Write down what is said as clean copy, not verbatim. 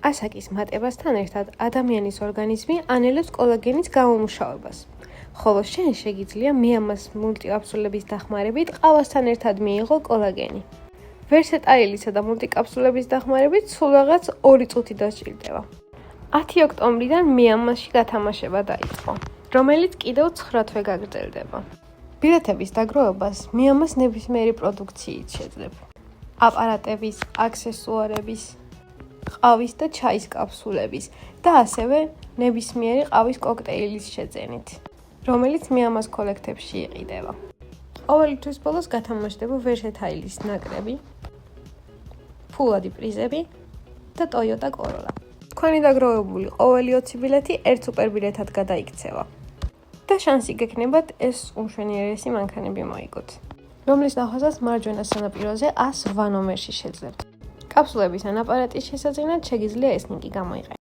ასაკის მატებასთან ერთად ადამიანის ორგანიზმი ანელებს კოლაგენის გამომუშავებას. ხოლო შენ შეგიძლია მიამას მულტიკაფსულების დახმარებით ყავასთან ერთად მიიღო კოლაგენი. ვერსეტაილისა და მულტიკაფსულების დახმარებით სულ რაღაც 2 წუთი დასჭირდება. 10 ოქტომბრიდან მიამასში გათამაშება დაიწყო, რომელიც კიდევ 9 თვე გაგრძელდება. ბილეთების დაგროვებას მიამას ნებისმიერი პროდუქციით შეძლებ. აპარატების, აქსესუარების, ყავის და ჩაის კაფსულების და ასევე ნებისმიერი ყავის კოქტეილის შეძენით, რომელიც მიამას კოლექტებში იყიდება. ყოველი თვის ბოლოს გათამაშდება ვერსეტაილის ნაკრები, ფულადი პრიზები და Toyota Corolla. თქვენი დაგროვებული ყოველი 20 ბილეთი ერთ სუპერ ბილეთად გადაიქცევა და შანსი გექნებათ ეს უმშვენიერესი მანქანები მოიგოთ, რომლის ნახვასაც მარჯვენა სანაპიროზე 108 ნომერში შეძლებთ. კაფსულების ან აპარატის შესაძენად შეგიძლია ესნიკი გამოიყენოთ.